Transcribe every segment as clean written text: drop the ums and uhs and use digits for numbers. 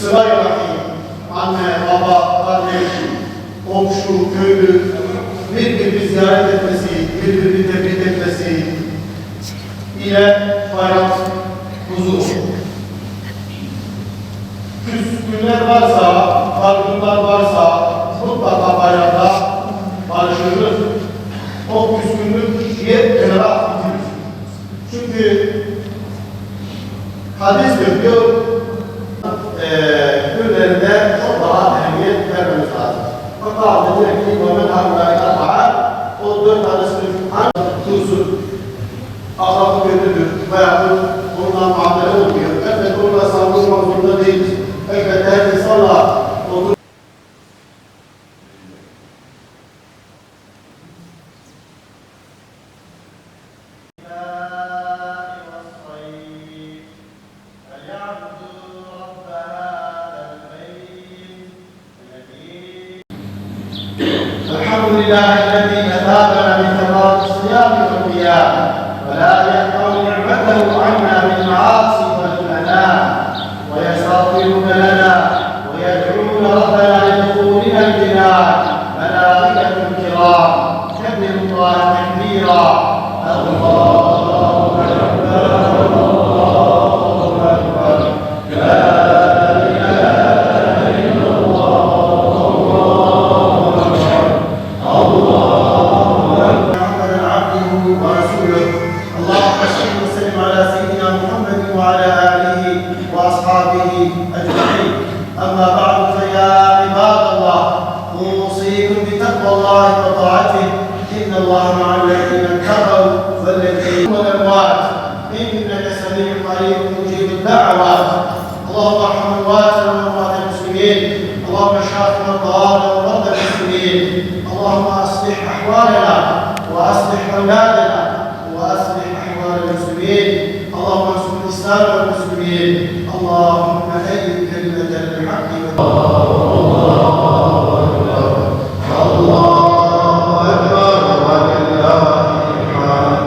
sırayla anne, baba, kardeş, komşu, köylü birbirini ziyaret etmesi, birbirini tebrik etmesi ile bayram huzur. Küskünler varsa, dargınlar varsa mutlaka bayramda barışırız. O küskünlük diye kenara itilir. Çünkü hadis diyor, günlerinde çok daha ehemmiyet vermemiz lazım. Fakat diyor ki, Muhammed Hamda'yı Allah'a o 4 tane sınıf dursun, ahlakı kötüdür veya onunla muamele olmuyor. Evet, onunla saldırmak zorunda değiliz. Evet, her insanla otur. الحمد لله الذي أثابنا من ثمرات الصيام والقيام ولا يقطع نعمته عنا بالمعاصي والآلام ويستغفرك لنا ويدعون ربنا لدخولنا الجنان ملائكة كرام كبر الله تكبيرا الله أكبر الله أكبر وعلى آله وأصحابه أجمعين. أما بعد فيا عباد الله أوصيكم بتقوى الله وطاعته إن الله مع الذين اتقوا والذين والأموات إنك سميع قريب مجيب الدعوات. اللهم ارحم أمواتنا وأموات المسلمين، اللهم اشف مرضانا ومرضى المسلمين، اللهم أصلح أحوالنا وأصلح أولادنا وأصلح أحوال المسلمين، اللهم انصر الإسلام والمسلمين، اللهم أيد كلمة الحق الله أكبر ولله الحمد.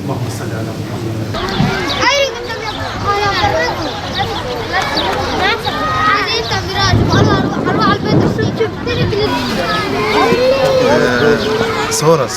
اللهم صل على محمد. صورة